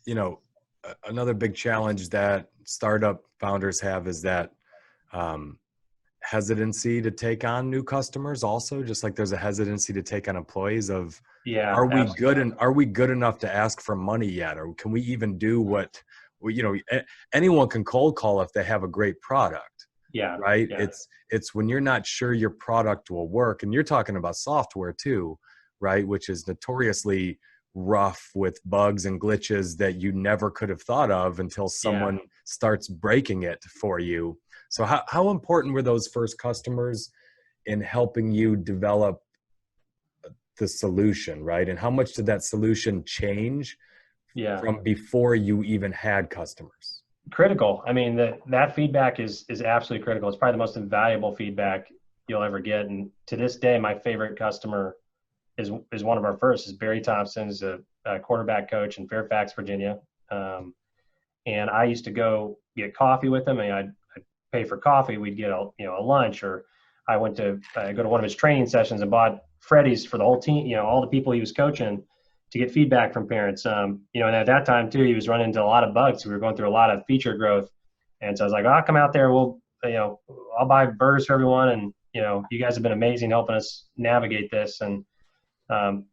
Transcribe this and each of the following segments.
you know, another big challenge that startup founders have is that um, hesitancy to take on new customers also, just like there's a hesitancy to take on employees of, Yeah, are we good absolutely. and are we good enough to ask for money yet? Or can we even do what, anyone can cold call if they have a great product, Yeah, right? yeah, It's when you're not sure your product will work, and you're talking about software too, right? Which is notoriously rough with bugs and glitches that you never could have thought of until yeah. someone starts breaking it for you. So how important were those first customers in helping you develop the solution, right? And how much did that solution change Yeah. from before you even had customers? Critical. I mean, that feedback is absolutely critical. It's probably the most invaluable feedback you'll ever get. And to this day, my favorite customer is one of our first. Is Barry Thompson, is a quarterback coach in Fairfax, Virginia. And I used to go get coffee with him, and I'd pay for coffee. We'd get a lunch, or I went to go to one of his training sessions and bought Freddy's for the whole team. All the people he was coaching to get feedback from parents. And at that time too, he was running into a lot of bugs. We were going through a lot of feature growth, and so I was like, I'll come out there. I'll buy burgers for everyone, and you guys have been amazing helping us navigate this. Um,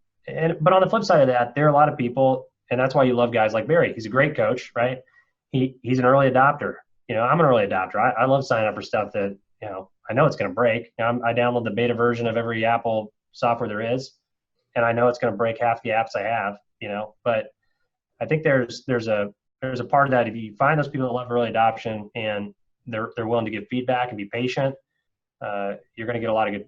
but on the flip side of that, there are a lot of people, and that's why you love guys like Barry. He's a great coach, right? He's an early adopter. I'm an early adopter. I love signing up for stuff that I know it's going to break. I download the beta version of every Apple software there is, and I know it's going to break half the apps I have. But I think there's a part of that. If you find those people that love early adoption and they're willing to give feedback and be patient, you're going to get a lot of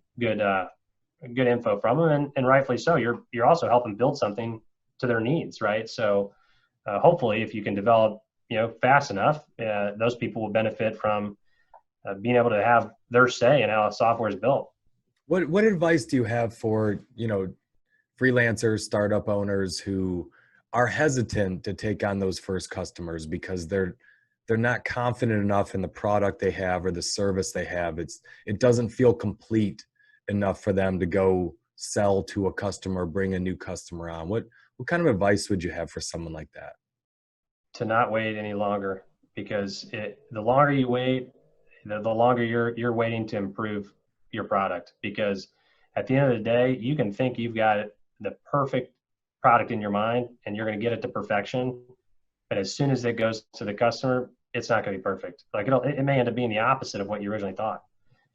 good info from them, and rightfully so. You're also helping build something to their needs, right? So hopefully, if you can develop fast enough, those people will benefit from being able to have their say in how software is built. What advice do you have for, freelancers, startup owners who are hesitant to take on those first customers because they're not confident enough in the product they have or the service they have? It doesn't feel complete enough for them to go sell to a customer, bring a new customer on. What kind of advice would you have for someone like that? To not wait any longer, because the longer you wait, the longer you're waiting to improve your product. Because at the end of the day, you can think you've got the perfect product in your mind and you're going to get it to perfection, but as soon as it goes to the customer, it's not going to be perfect. Like it may end up being the opposite of what you originally thought.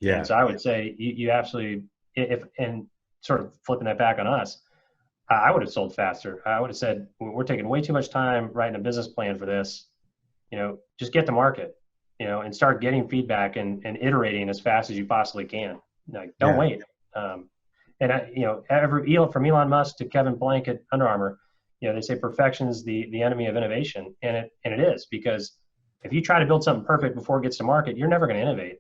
And Yeah. so I would say you absolutely, if and sort of flipping that back on us, I would have sold faster. I would have said, we're taking way too much time writing a business plan for this. Just get to market, and start getting feedback and iterating as fast as you possibly can. Like, don't Yeah. wait. From Elon Musk to Kevin Blank at Under Armour, they say perfection is the enemy of innovation. And it is, because if you try to build something perfect before it gets to market, you're never going to innovate.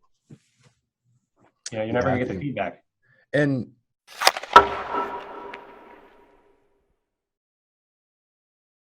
You're never Yeah, I going to get the think, feedback. and